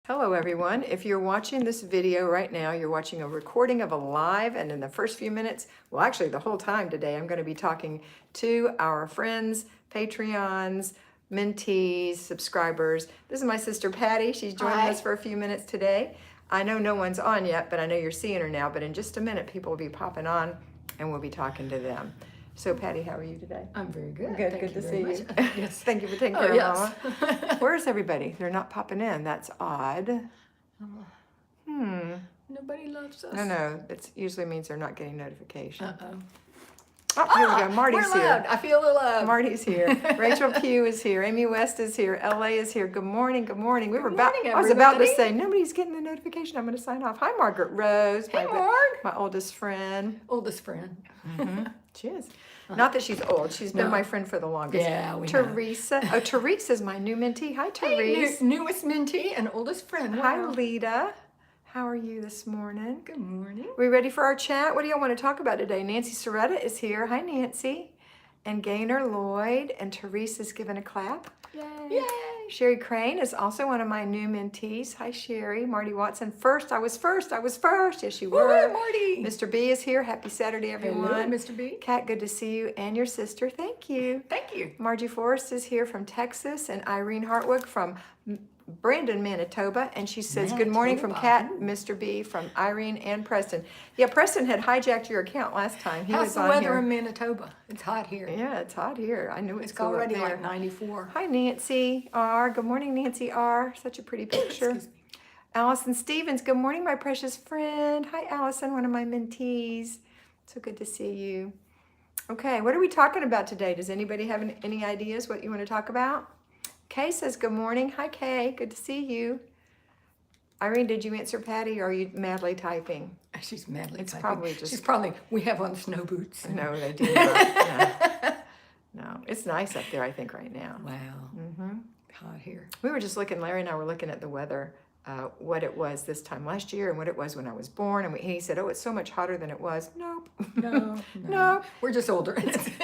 Hello everyone. If you're watching this video right now, you're watching a recording of a live, and in the first few minutes, well actually the whole time today, I'm going to be talking to our friends, Patreons, mentees, subscribers. This is my sister Patty. She's joining us for a few minutes today. I know no one's on yet, but I know you're seeing her now, but in just a minute people will be popping on and we'll be talking to them. So Patty, how are you today? I'm very good. Good to see you. Yes. Thank you for taking care of Mama. Where's everybody? They're not popping in. That's odd. Nobody loves us. No. It usually means they're not getting notification. Uh-oh. Oh, here we go. Marty's we're here. loved. I feel loved. Marty's here. Rachel Pugh is here. Amy West is here. LA is here. Good morning. Good morning. Good morning, I was about to everybody. say nobody's getting the notification. I'm going to sign off. Hi, Margaret Rose. Hey, Mark. My oldest friend. Oldest friend. She is. Not that she's old. She's been No. my friend for the longest. Yeah, we know. Teresa. Oh, Teresa's my new mentee. Hi, Teresa. Hey, newest mentee and oldest friend. Wow. Hi, Lita. How are you this morning? Good morning. We ready for our chat? What do y'all want to talk about today? Nancy Soretta is here. Hi, Nancy. And Gaynor Lloyd and Teresa's giving a clap. Yay. Yay. Sherry Crane is also one of my new mentees. Hi, Sherry. Marty Watson. I was first. Yes, you were. Woo-hoo, Marty. Mr. B is here. Happy Saturday, everyone. Hello, Mr. B. Kat, good to see you and your sister. Thank you. Thank you. Margie Forrest is here from Texas, and Irene Hartwig from Brandon, Manitoba, and she says, good morning from Kat, Mr. B, from Irene and Preston. Yeah, Preston had hijacked your account last time. He How's was the on weather here. in Manitoba? It's hot here. Yeah, it's hot here. I knew It's cool up already there. like 94. Hi, Nancy R. Good morning, Nancy R. Such a pretty picture. Excuse me. Allison Stevens. Good morning, my precious friend. Hi, Allison, one of my mentees. So good to see you. Okay, what are we talking about today? Does anybody have any ideas what you want to talk about? Kay says good morning. Hi, Kay. Good to see you. Irene, did you answer Patty, or are you madly typing? She's madly It's typing. probably just- She's probably, we have on snow boots. No, they do not. No, it's nice up there, I think, right now. Wow. Hot here. We were just looking, Larry and I were looking at the weather, what it was this time last year and what it was when I was born. And he said, oh, it's so much hotter than it was. Nope. No. We're just older.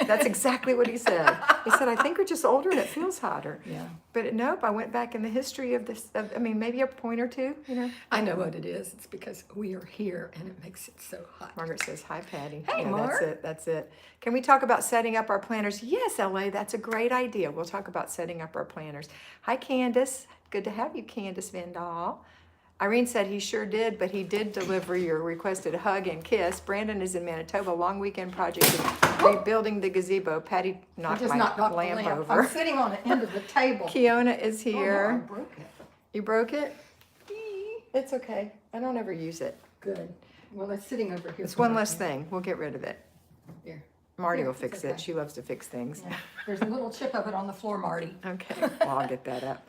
That's exactly what he said. He said, I think we're just older and it feels hotter. Yeah. But nope, I went back in the history of this, maybe a point or two, you know. I know what it is. It's because we are here and it makes it so hot. Margaret says, hi, Patty. Hey, Mark. That's it. Can we talk about setting up our planners? Yes, LA, that's a great idea. We'll talk about setting up our planners. Hi, Candace. Good to have you, Candace Vandal. Irene said he sure did, but he did deliver your requested hug and kiss. Brandon is in Manitoba, long weekend project of rebuilding the gazebo. Patty knocked my lamp over. I'm sitting on the end of the table. Kiona is here. Oh, no, I broke it. You broke it? It's okay. I don't ever use it. Good. Well, it's sitting over here. It's one less thing. We'll get rid of it. Here. Marty Here, will it's fix okay. it. She loves to fix things. Yeah. There's a little chip of it on the floor, Marty. Okay, well, I'll get that up.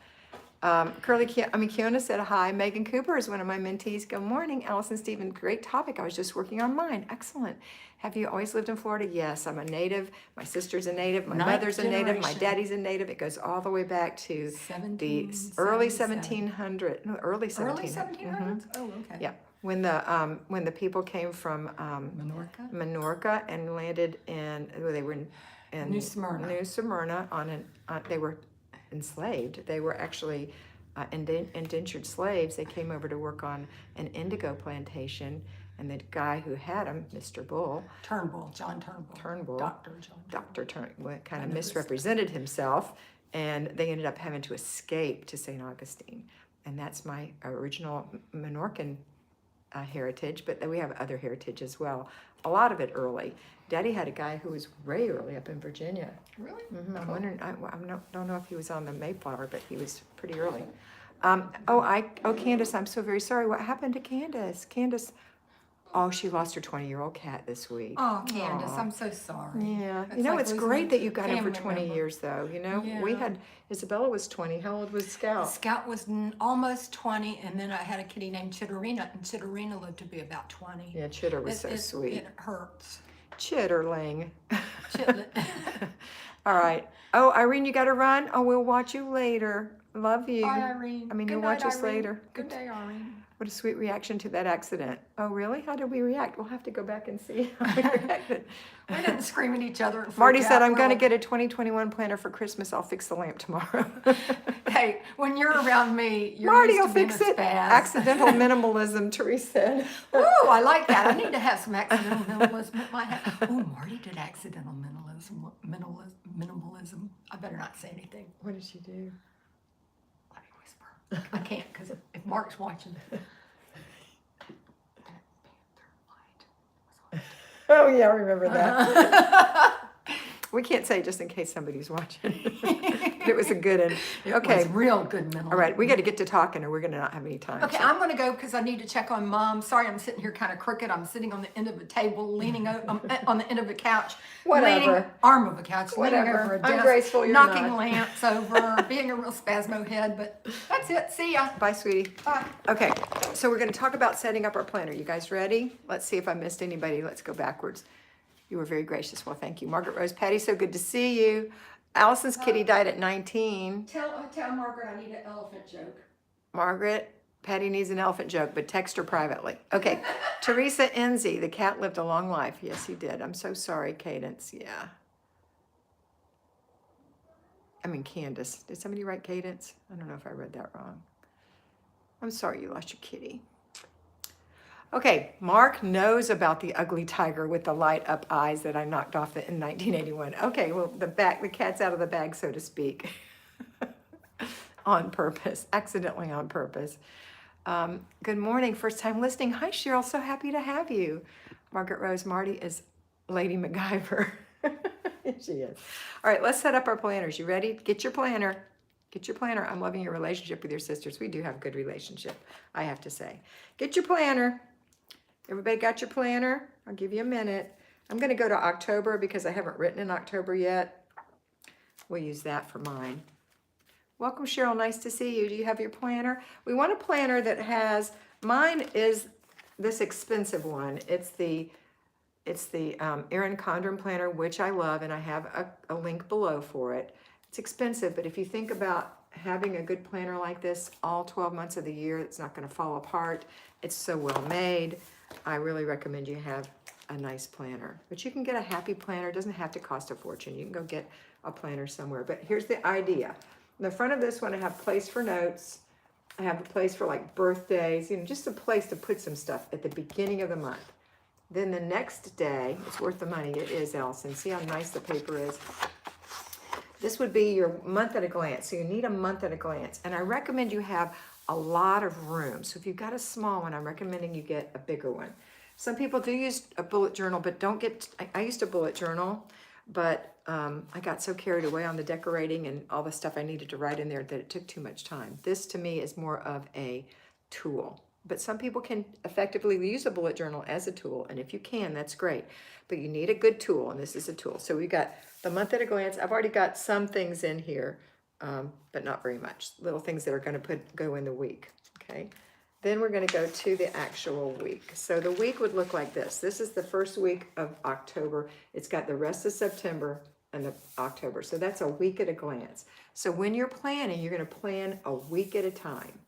Kiona said hi. Megan Cooper is one of my mentees. Good morning, Allison Stephen. Great topic. I was just working on mine. Excellent. Have you always lived in Florida? Yes, I'm a native. My sister's a native. My Ninth mother's a native. My generation. daddy's a native. It goes all the way back to the 1777. early 1700s. No, early 1700s. Early 1700s? Oh, okay. Yeah, when the people came from Minorca? Minorca and landed in, they were in New Smyrna. New Smyrna they were enslaved. They were actually indentured slaves. They came over to work on an indigo plantation, and the guy who had them, Mr. Bull, John Turnbull. Dr. Turnbull, kind of misrepresented himself, and they ended up having to escape to St. Augustine. And that's my original Minorcan heritage, but then we have other heritage as well. A lot of it early. Daddy had a guy who was way early up in Virginia. Really? I'm wondering. I don't know if he was on the Mayflower, but he was pretty early. Candace, I'm so very sorry. What happened to Candace? Candace, she lost her 20-year-old cat this week. Oh, Candace, Aw. I'm so sorry. Yeah, It's like it's losing great that you got him for family 20 member. years, though. You know, we Yeah. had Isabella was 20. How old was Scout? Scout was almost 20, and then I had a kitty named Chitterina, and Chitterina lived to be about 20. Yeah, Chitter was so sweet. It hurts. Chitterling. Chitlet. All right. Oh, Irene, you got to run. Oh, we'll watch you later. Love you. Bye, Irene. I mean, Good you'll night, watch us Irene. later. Good day, Irene. What a sweet reaction to that accident. Oh, really? How did we react? We'll have to go back and see how we reacted. We didn't scream at each other and freak Marty said, out, I'm going to really. get a 2021 planner for Christmas. I'll fix the lamp tomorrow. Hey, when you're around me, you're Marty used will to being fix a it. spaz. Accidental minimalism, Teresa said. Ooh, I like that. I need to have some accidental minimalism at my house. Ooh, Marty did accidental minimalism. I better not say anything. What did she do? Let me whisper. I can't because if Mark's watching. Oh, yeah, I remember that. We can't say just in case somebody's watching. It was a good one. It Okay. was real good minimalism. All right, we got to get to talking or we're going to not have any time. Okay, so. I'm going to go because I need to check on Mom. Sorry, I'm sitting here kind of crooked. I'm sitting on the end of a table, leaning on the end of a couch. Whatever. Leaning, arm of a couch, leaning Whatever. over a desk, Ungraceful, you're knocking not. lamps over, being a real spasmo head. But that's it. See ya. Bye, sweetie. Bye. Okay, so we're going to talk about setting up our planner. You guys ready? Let's see if I missed anybody. Let's go backwards. You were very gracious. Well, thank you. Margaret Rose, Patty, so good to see you. Allison's kitty died at 19. Tell Margaret I need an elephant joke. Margaret, Patty needs an elephant joke, but text her privately. Okay, Teresa Enzi, the cat lived a long life. Yes, he did. I'm so sorry, Cadence. Yeah. I mean, Candace. Did somebody write Cadence? I don't know if I read that wrong. I'm sorry you lost your kitty. Okay, Mark knows about the ugly tiger with the light up eyes that I knocked off in 1981. Okay, well, the cat's out of the bag, so to speak. On purpose, accidentally on purpose. Good morning, first time listening. Hi, Cheryl, so happy to have you. Margaret Rose, Marty is Lady MacGyver. She is. All right, let's set up our planners. You ready? Get your planner. Get your planner. I'm loving your relationship with your sisters. We do have a good relationship, I have to say. Get your planner. Everybody got your planner? I'll give you a minute. I'm going to go to October because I haven't written in October yet. We'll use that for mine. Welcome, Cheryl. Nice to see you. Do you have your planner? We want a planner that has, mine is this expensive one. It's the Erin Condren planner, which I love, and I have a link below for it. It's expensive, but if you think about having a good planner like this all 12 months of the year, it's not going to fall apart. It's so well made. I really recommend you have a nice planner. But you can get a happy planner. It doesn't have to cost a fortune. You can go get a planner somewhere. But here's the idea. In the front of this one, I have place for notes. I have a place for like birthdays, just a place to put some stuff at the beginning of the month. Then the next day, it's worth the money. It is, Allison. See how nice the paper is? This would be your month at a glance. So you need a month at a glance. And I recommend you have a lot of room. So if you've got a small one, I'm recommending you get a bigger one. Some people do use a bullet journal, but don't get, I used a bullet journal, but I got so carried away on the decorating and all the stuff I needed to write in there that it took too much time. This to me is more of a tool. But some people can effectively use a bullet journal as a tool, and if you can, that's great. But you need a good tool, and this is a tool. So we got the month at a glance. I've already got some things in here, but not very much. Little things that are going to go in the week, okay? Then we're going to go to the actual week. So the week would look like this. This is the first week of October. It's got the rest of September and the October. So that's a week at a glance. So when you're planning, you're going to plan a week at a time.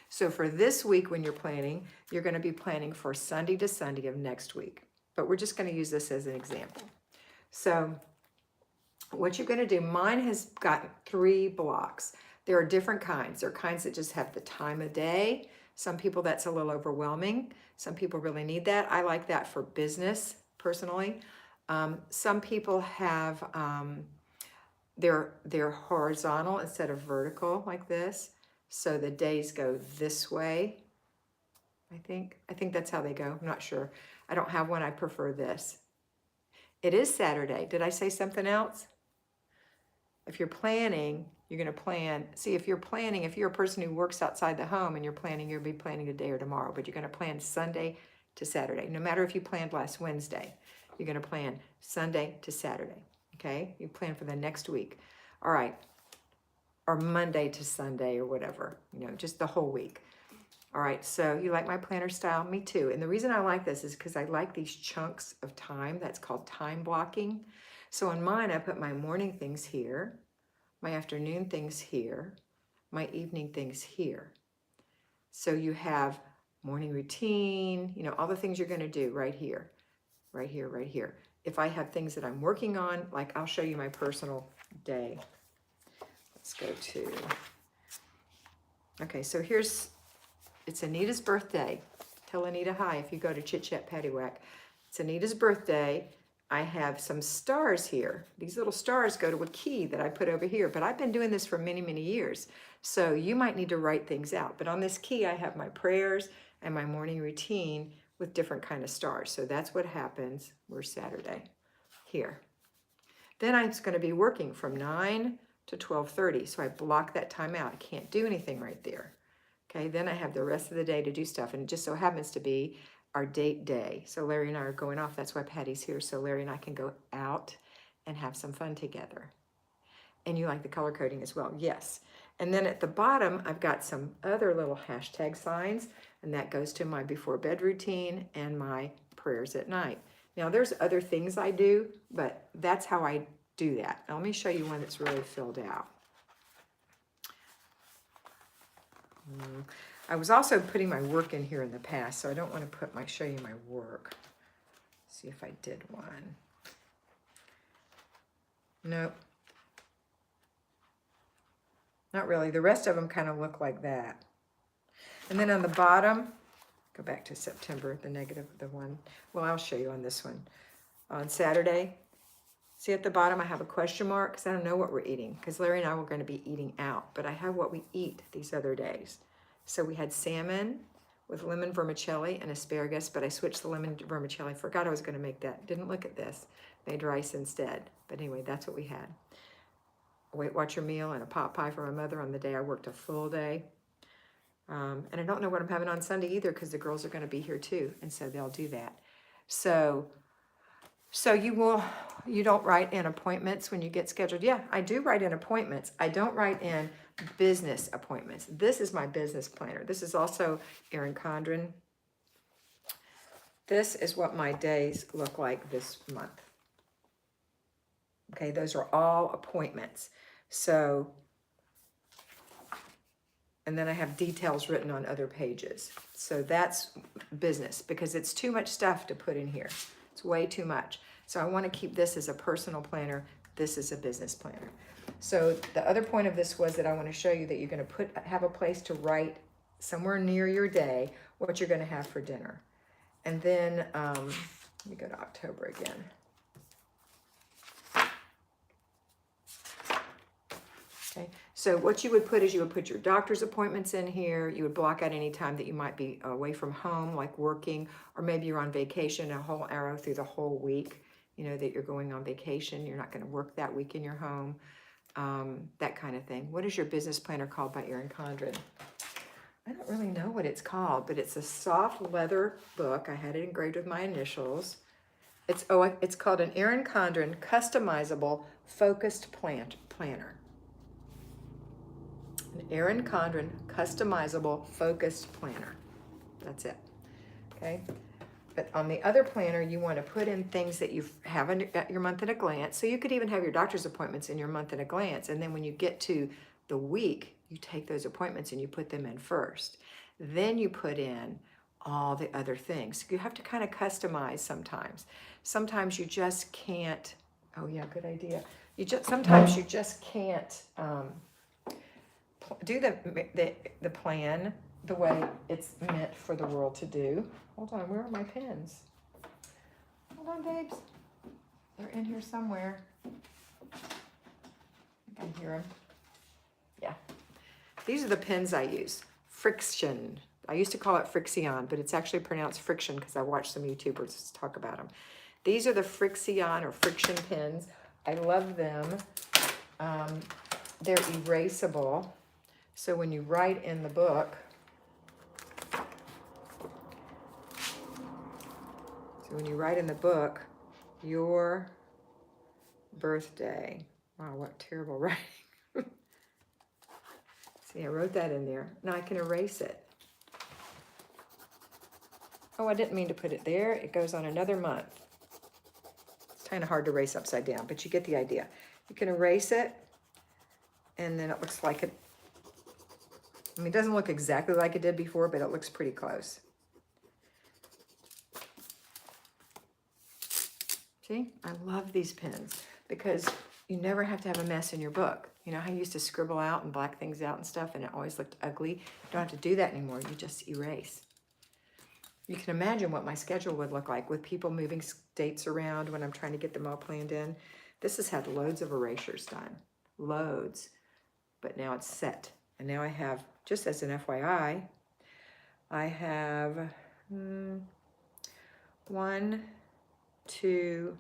So for this week when you're planning, you're going to be planning for Sunday to Sunday of next week. But we're just going to use this as an example. So what you're going to do, mine has got 3 blocks. There are different kinds. There are kinds that just have the time of day. Some people that's a little overwhelming. Some people really need that. I like that for business, personally. Some people have, they're horizontal instead of vertical like this. So the days go this way, I think. I think that's how they go. I'm not sure. I don't have one. I prefer this. It is Saturday. Did I say something else? If you're planning, you're going to plan. See, if you're planning, if you're a person who works outside the home and you're planning, you'll be planning today or tomorrow, but you're going to plan Sunday to Saturday. No matter if you planned last Wednesday, you're going to plan Sunday to Saturday, okay? You plan for the next week. All right. Or Monday to Sunday or whatever, just the whole week. All right, so you like my planner style? Me too. And the reason I like this is because I like these chunks of time. That's called time blocking. So on mine, I put my morning things here, my afternoon things here, my evening things here. So you have morning routine, you know, all the things you're going to do right here, right here, right here. If I have things that I'm working on, like I'll show you my personal day. Let's go to, okay, so it's Anita's birthday. Tell Anita hi if you go to Chit Chat Paddywhack. It's Anita's birthday. I have some stars here. These little stars go to a key that I put over here, but I've been doing this for many, many years. So you might need to write things out. But on this key, I have my prayers and my morning routine with different kind of stars. So that's what happens. We're Saturday here. Then I'm going to be working from 9 to 12:30. So I block that time out. I can't do anything right there. Okay, then I have the rest of the day to do stuff. And it just so happens to be our date day. So Larry and I are going off. That's why Patty's here. So Larry and I can go out and have some fun together. And you like the color coding as well. Yes. And then at the bottom, I've got some other little hashtag signs. And that goes to my before bed routine and my prayers at night. Now there's other things I do, but that's how I do that. Now let me show you one that's really filled out. I was also putting my work in here in the past, so I don't want to show you my work. See if I did one. Nope. Not really. The rest of them kind of look like that. And then on the bottom, go back to September, the negative, the one. Well, I'll show you on this one. On Saturday, see at the bottom I have a question mark because I don't know what we're eating, because Larry and I were going to be eating out, but I have what we eat these other days. So we had salmon with lemon vermicelli and asparagus, but I switched the lemon vermicelli. Forgot I was going to make that. Didn't look at this. Made rice instead. But anyway, that's what we had. A Weight Watcher meal and a pot pie for my mother on the day I worked a full day. And I don't know what I'm having on Sunday either, because the girls are going to be here too, and so they'll do that. So you don't write in appointments when you get scheduled. Yeah, I do write in appointments. I don't write in business appointments. This is my business planner. This is also Erin Condren. This is what my days look like this month. Okay, those are all appointments. So, and then I have details written on other pages. So that's business, because it's too much stuff to put in here. It's way too much. So I want to keep this as a personal planner. This is a business planner. So the other point of this was that I want to show you that you're going to have a place to write somewhere near your day what you're going to have for dinner. And then let me go to October again. Okay, so what you would put is you would put your doctor's appointments in here. You would block out any time that you might be away from home, like working, or maybe you're on vacation, a whole arrow through the whole week, you know, that you're going on vacation. You're not going to work that week in your home, that kind of thing. What is your business planner called by Erin Condren? I don't really know what it's called, but it's a soft leather book. I had it engraved with my initials. It's called an Erin Condren customizable focused planner. An Erin Condren customizable focused planner. That's it. Okay. But on the other planner, you want to put in things that you have at your month at a glance. So you could even have your doctor's appointments in your month at a glance. And then when you get to the week, you take those appointments and you put them in first. Then you put in all the other things. You have to kind of customize sometimes. Sometimes you just can't. Oh yeah, good idea. Sometimes you just can't do the plan the way it's meant for the world to do. Hold on, where are my pens? Hold on, babes. They're in here somewhere. I can hear them. Yeah. These are the pens I use. Friction. I used to call it Frixion, but it's actually pronounced friction because I watched some YouTubers talk about them. These are the Frixion or friction pens. I love them. They're erasable. So when you write in the book, your birthday. Wow, what terrible writing. See, I wrote that in there. Now I can erase it. Oh, I didn't mean to put it there. It goes on another month. It's kind of hard to erase upside down, but you get the idea. You can erase it, and then it looks like I mean, it doesn't look exactly like it did before, but it looks pretty close. See, I love these pens because you never have to have a mess in your book. You know how you used to scribble out and black things out and stuff and it always looked ugly? You don't have to do that anymore. You just erase. You can imagine what my schedule would look like with people moving dates around when I'm trying to get them all planned in. This has had loads of erasures done. Loads. But now it's set. And now I have, just as an FYI, I have 1, 2,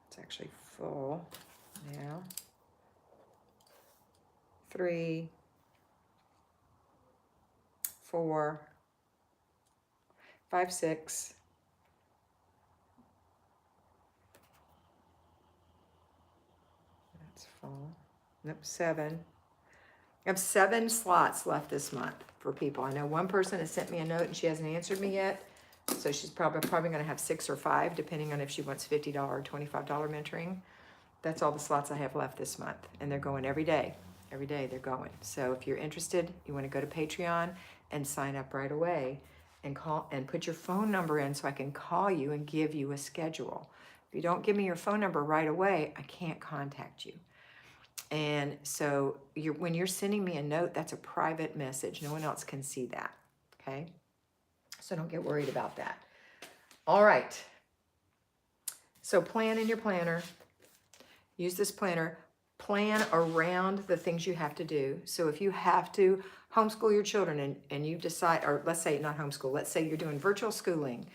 it's actually full now, 3, 4, 5, 6, that's full, nope, 7. I have 7 slots left this month for people. I know one person has sent me a note and she hasn't answered me yet. So she's probably going to have 6 or 5, depending on if she wants $50 or $25 mentoring. That's all the slots I have left this month. And they're going every day. Every day they're going. So if you're interested, you want to go to Patreon and sign up right away and call and put your phone number in so I can call you and give you a schedule. If you don't give me your phone number right away, I can't contact you. And so when you're sending me a note, that's a private message. No one else can see that, okay? So don't get worried about that. All right. So plan in your planner. Use this planner. Plan around the things you have to do. So if you have to homeschool your children and you decide, or let's say not homeschool, let's say you're doing virtual schooling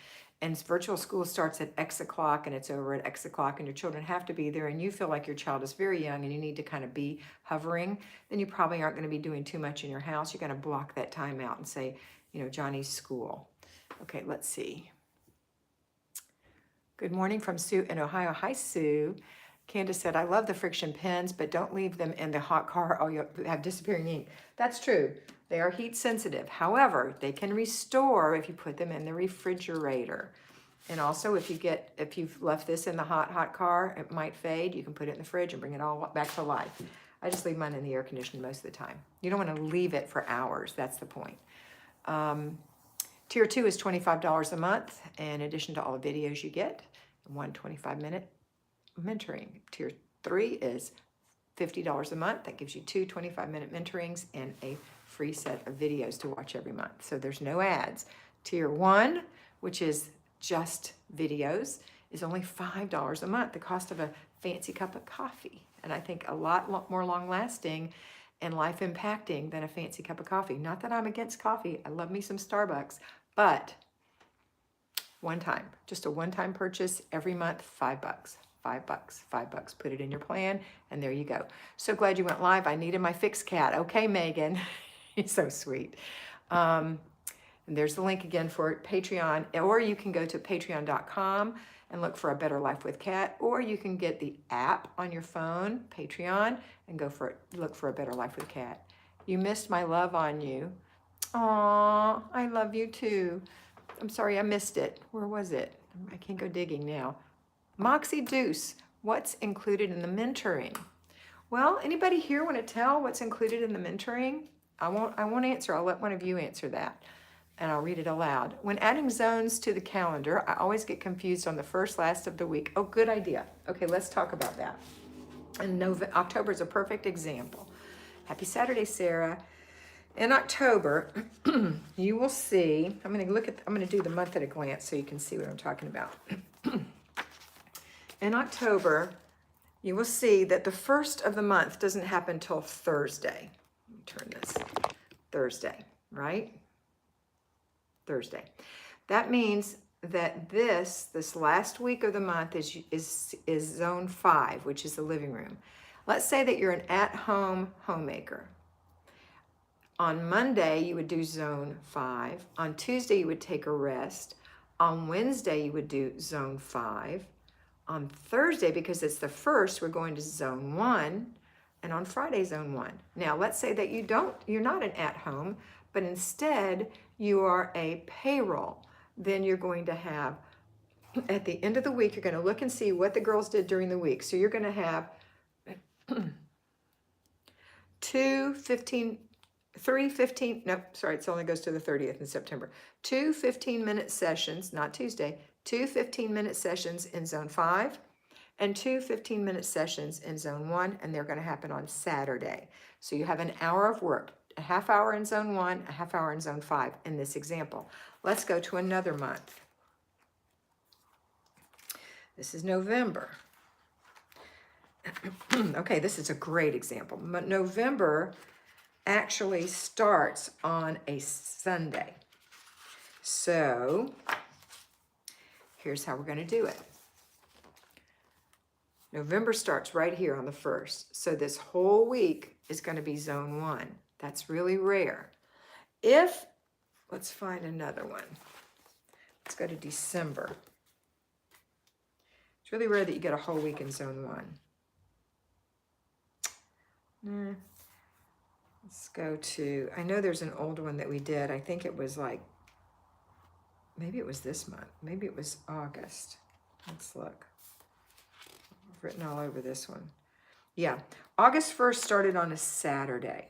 and virtual school starts at X o'clock and it's over at X o'clock and your children have to be there and you feel like your child is very young and you need to kind of be hovering, then you probably aren't going to be doing too much in your house. You're going to block that time out and say, you know, Johnny's school. Okay, let's see. Good morning from Sue in Ohio. Hi, Sue. Candace said, I love the friction pens, but don't leave them in the hot car or you'll have disappearing ink. That's true. They are heat sensitive. However, they can restore if you put them in the refrigerator. And also if you've left this in the hot car, it might fade. You can put it in the fridge and bring it all back to life. I just leave mine in the air conditioner most of the time. You don't want to leave it for hours. That's the point. Tier 2 is $25 a month in addition to all the videos you get, one 25-minute mentoring. Tier 3 is $50 a month. That gives you 2 25-minute mentorings and a free set of videos to watch every month. So there's no ads. Tier 1, which is just videos, is only $5 a month, the cost of a fancy cup of coffee. And I think a lot more long-lasting and life-impacting than a fancy cup of coffee. Not that I'm against coffee. I love me some Starbucks, but one time, just a one-time purchase every month, $5. $5. Put it in your plan, and there you go. So glad you went live. I needed my fix, Kat. Okay, Megan. You're so sweet. And there's the link again for Patreon, or you can go to patreon.com and look for A Better Life with Kat, or you can get the app on your phone, Patreon, and look for A Better Life with Kat. You missed my love on you. Aw, I love you too. I'm sorry I missed it. Where was it? I can't go digging now. Moxie Deuce, what's included in the mentoring? Well, anybody here want to tell what's included in the mentoring? I won't answer. I'll let one of you answer that. And I'll read it aloud. When adding zones to the calendar, I always get confused on the first, last of the week. Oh, good idea. Okay, let's talk about that. And October is a perfect example. Happy Saturday, Sarah. In October, you will see, I'm going to do the month at a glance so you can see what I'm talking about. In October, you will see that the first of the month doesn't happen till Thursday. Let me turn this. Thursday, right? Thursday. That means that this last week of the month is zone 5, which is the living room. Let's say that you're an at-home homemaker. On Monday, you would do zone 5. On Tuesday, you would take a rest. On Wednesday, you would do zone 5. On Thursday, because it's the first, we're going to zone 1. And on Friday, zone 1. Now, let's say that you're not an at-home, but instead you are a payroll. Then you're going to have, at the end of the week, you're going to look and see what the girls did during the week. So you're going to have it only goes to the 30th in September. 2 15-minute sessions, not Tuesday, 2 15-minute sessions in Zone 5 and 2 15-minute sessions in Zone 1, and they're going to happen on Saturday. So you have an hour of work, a half hour in Zone 1, a half hour in Zone 5 in this example. Let's go to another month. This is November. Okay, this is a great example. November actually starts on a Sunday. So here's how we're going to do it. November starts right here on the 1st. So this whole week is going to be Zone 1. That's really rare. Let's find another one. Let's go to December. It's really rare that you get a whole week in Zone 1. Let's go to, I know there's an old one that we did. I think it was like, maybe it was this month. Maybe it was August. Let's look. I've written all over this one. Yeah, August 1st started on a Saturday.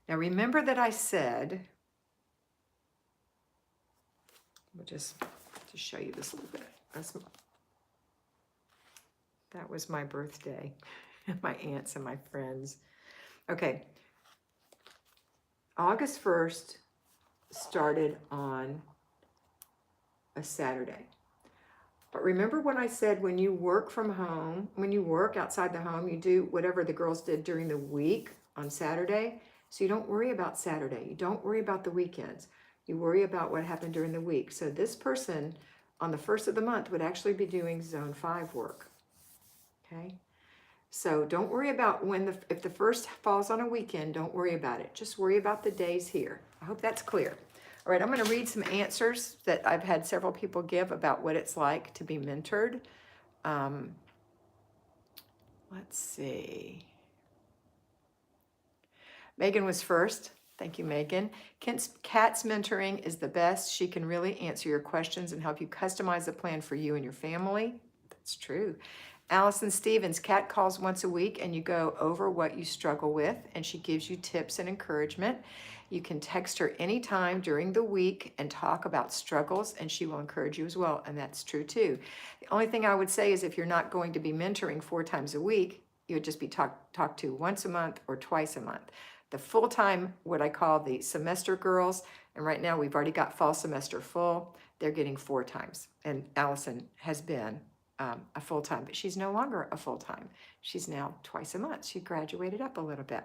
Now remember that I said, we'll just to show you this a little bit. That was my birthday, my aunts and my friends. Okay, August 1st started on a Saturday. But remember when I said when you work from home, when you work outside the home, you do whatever the girls did during the week on Saturday. So you don't worry about Saturday. You don't worry about the weekends. You worry about what happened during the week. So this person on the 1st of the month would actually be doing Zone 5 work. Okay? So don't worry about if the 1st falls on a weekend, don't worry about it. Just worry about the days here. I hope that's clear. All right, I'm going to read some answers that I've had several people give about what it's like to be mentored. Let's see. Megan was first. Thank you, Megan. Kat's mentoring is the best. She can really answer your questions and help you customize a plan for you and your family. That's true. Allison Stevens, Kat calls once a week and you go over what you struggle with and she gives you tips and encouragement. You can text her anytime during the week and talk about struggles and she will encourage you as well, and that's true too. The only thing I would say is if you're not going to be mentoring 4 times a week, you would just be talked to once a month or twice a month. The full-time, what I call the semester girls, and right now we've already got fall semester full, they're getting 4 times. And Allison has been a full-time, but she's no longer a full-time. She's now twice a month. She graduated up a little bit.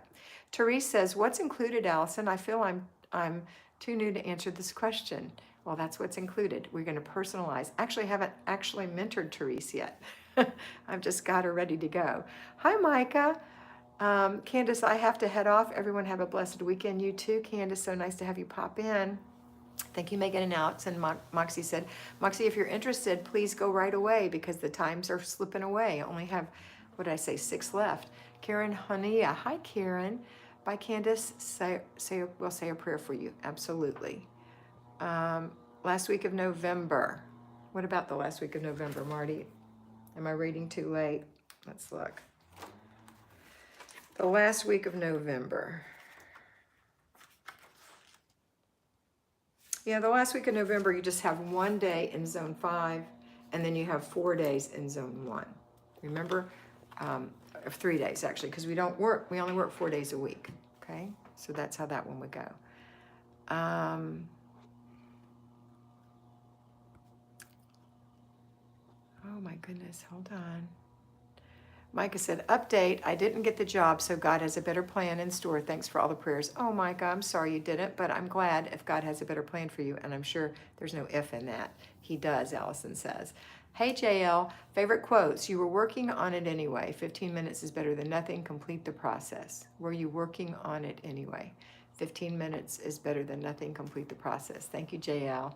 Therese says, what's included, Allison? I feel I'm too new to answer this question. Well, that's what's included. We're going to personalize. Actually, I haven't actually mentored Therese yet. I've just got her ready to go. Hi, Micah. Candace, I have to head off. Everyone have a blessed weekend. You too, Candace. So nice to have you pop in. Thank you, Megan and Alex. And Moxie said, Moxie, if you're interested, please go right away because the times are slipping away. I only have, what did I say, 6 left. Karen Hania. Hi, Karen. Bye, Candace. We'll say a prayer for you. Absolutely. Last week of November. What about the last week of November, Marty? Am I reading too late? Let's look. The last week of November. Yeah, the last week of November, you just have 1 day in Zone 5, and then you have 4 days in Zone 1. Remember? 3 days, actually, because we only work 4 days a week, okay? So that's how that one would go. Oh, my goodness, hold on. Micah said, update, I didn't get the job, so God has a better plan in store. Thanks for all the prayers. Oh, Micah, I'm sorry you didn't, but I'm glad if God has a better plan for you, and I'm sure there's no if in that. He does, Allison says. Hey, JL, favorite quotes. You were working on it anyway. 15 minutes is better than nothing. Complete the process. Were you working on it anyway? 15 minutes is better than nothing. Complete the process. Thank you, JL.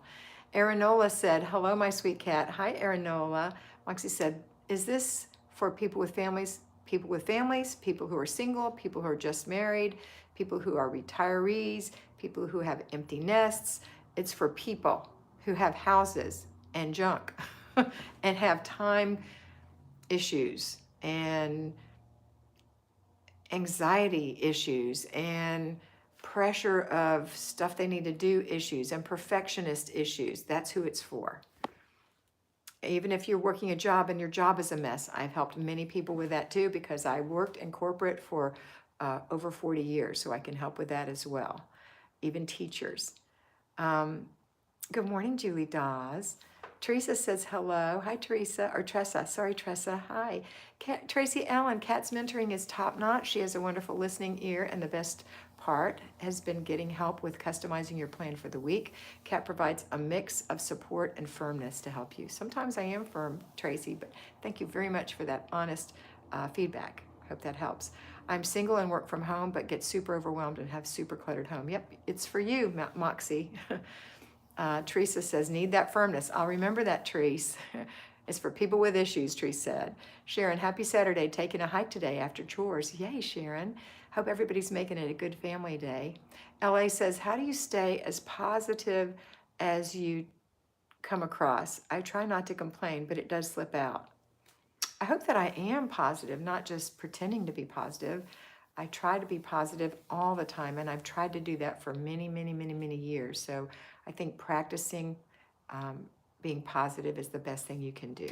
Arinola said, hello, my sweet cat. Hi, Arinola. Moxie said, is this for people with families, people who are single, people who are just married, people who are retirees, people who have empty nests? It's for people who have houses and junk and have time issues and anxiety issues and pressure of stuff they need to do issues and perfectionist issues. That's who it's for. Even if you're working a job and your job is a mess, I've helped many people with that too, because I worked in corporate for over 40 years, so I can help with that as well. Even teachers. Good morning, Julie Dawes. Teresa says hello. Hi, Teresa, or Tressa. Sorry, Tressa. Hi. Tracy Ellen, Kat's mentoring is top notch. She has a wonderful listening ear, and the best part has been getting help with customizing your plan for the week. Kat provides a mix of support and firmness to help you. Sometimes I am firm, Tracy, but thank you very much for that honest feedback. Hope that helps. I'm single and work from home, but get super overwhelmed and have super cluttered home. Yep, it's for you, Moxie. Teresa says, need that firmness. I'll remember that, Teresa. It's for people with issues, Teresa said. Sharon, happy Saturday, taking a hike today after chores. Yay, Sharon. Hope everybody's making it a good family day. LA says, how do you stay as positive as you come across? I try not to complain, but it does slip out. I hope that I am positive, not just pretending to be positive. I try to be positive all the time, and I've tried to do that for many, many, many, many years. So I think practicing being positive is the best thing you can do.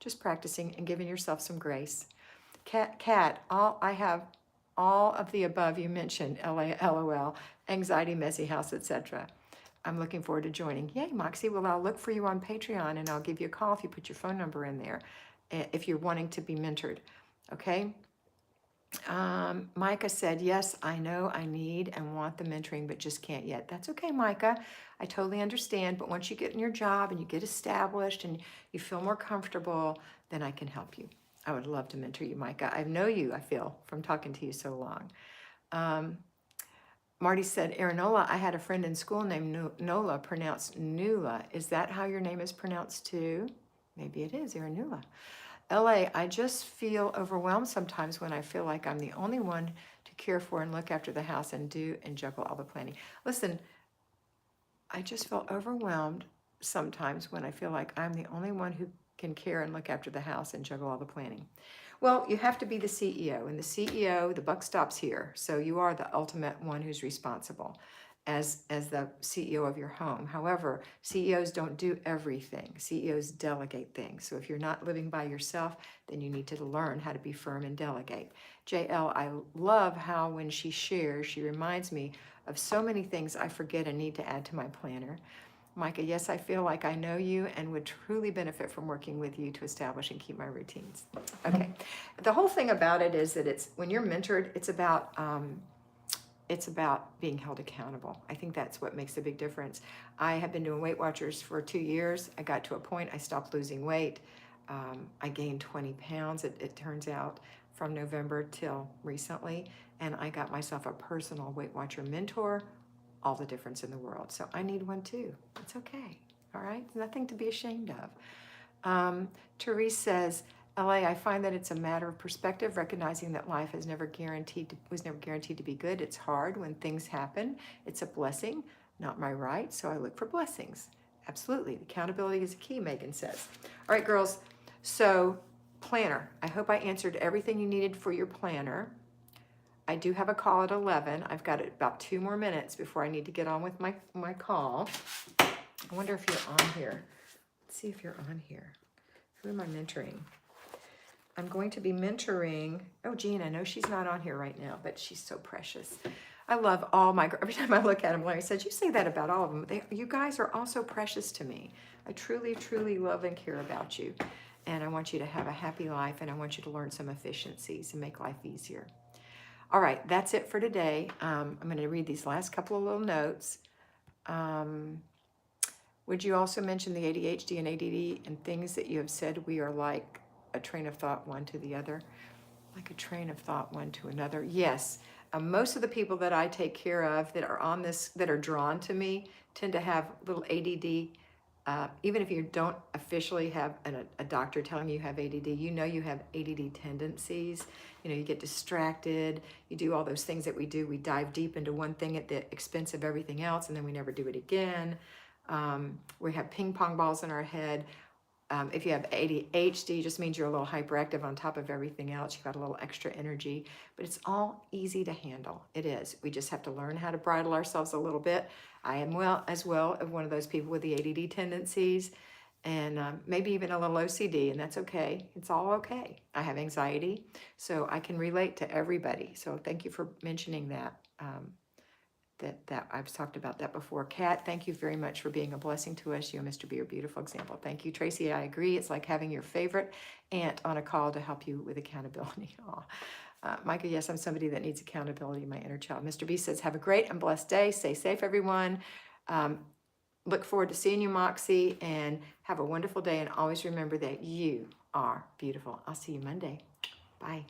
Just practicing and giving yourself some grace. Kat, I have all of the above you mentioned, LOL, anxiety, messy house, etc. I'm looking forward to joining. Yay, Moxie. Well, I'll look for you on Patreon, and I'll give you a call if you put your phone number in there, if you're wanting to be mentored, okay? Micah said, yes, I know I need and want the mentoring, but just can't yet. That's okay, Micah. I totally understand. But once you get in your job and you get established and you feel more comfortable, then I can help you. I would love to mentor you, Micah. I know you, I feel, from talking to you so long. Marty said, Aranola, I had a friend in school named Nola, pronounced Nula. Is that how your name is pronounced too? Maybe it is, Aranula. LA, I just feel overwhelmed sometimes when I feel like I'm the only one to care for and look after the house and do and juggle all the planning. Listen, I just feel overwhelmed sometimes when I feel like I'm the only one who can care and look after the house and juggle all the planning. Well, you have to be the CEO, and the CEO, the buck stops here. So you are the ultimate one who's responsible as the CEO of your home. However, CEOs don't do everything. CEOs delegate things. So if you're not living by yourself, then you need to learn how to be firm and delegate. JL, I love how when she shares, she reminds me of so many things I forget and need to add to my planner. Micah, yes, I feel like I know you and would truly benefit from working with you to establish and keep my routines. Okay, the whole thing about it is that it's when you're mentored, it's about being held accountable. I think that's what makes a big difference. I have been doing Weight Watchers for 2 years. I got to a point I stopped losing weight. I gained 20 pounds, it turns out, from November till recently, and I got myself a personal Weight Watcher mentor. All the difference in the world. So I need one too. It's okay. All right. Nothing to be ashamed of. Therese says, LA, I find that it's a matter of perspective, recognizing that life was never guaranteed to be good. It's hard when things happen. It's a blessing, not my right. So I look for blessings. Absolutely. Accountability is a key, Megan says. All right, girls. So planner. I hope I answered everything you needed for your planner. I do have a call at 11. I've got about 2 more minutes before I need to get on with my call. I wonder if you're on here. Let's see if you're on here. Who am I mentoring? I'm going to be mentoring, oh, Jean, I know she's not on here right now, but she's so precious. I love all my, every time I look at them, Larry says, you say that about all of them. You guys are all so precious to me. I truly, truly love and care about you. And I want you to have a happy life, and I want you to learn some efficiencies and make life easier. All right, that's it for today. I'm going to read these last couple of little notes. Would you also mention the ADHD and ADD and things that you have said we are like a train of thought one to the other? Like a train of thought one to another? Yes. Most of the people that I take care of that are on this, that are drawn to me, tend to have little ADD. Even if you don't officially have a doctor telling you have ADD, you know you have ADD tendencies. You know, you get distracted, you do all those things that we do. We dive deep into one thing at the expense of everything else, and then we never do it again. We have ping pong balls in our head. If you have ADHD, just means you're a little hyperactive on top of everything else. You've got a little extra energy, but it's all easy to handle. It is. We just have to learn how to bridle ourselves a little bit. I am as well of one of those people with the ADD tendencies, and maybe even a little OCD, and that's okay. It's all okay. I have anxiety, so I can relate to everybody. So thank you for mentioning that. That I've talked about that before. Kat, thank you very much for being a blessing to us. You and Mr. B are a beautiful example. Thank you, Tracy. I agree. It's like having your favorite aunt on a call to help you with accountability. Micah, yes, I'm somebody that needs accountability, my inner child. Mr. B says, have a great and blessed day. Stay safe, everyone. Look forward to seeing you, Moxie, and have a wonderful day. And always remember that you are beautiful. I'll see you Monday. Bye.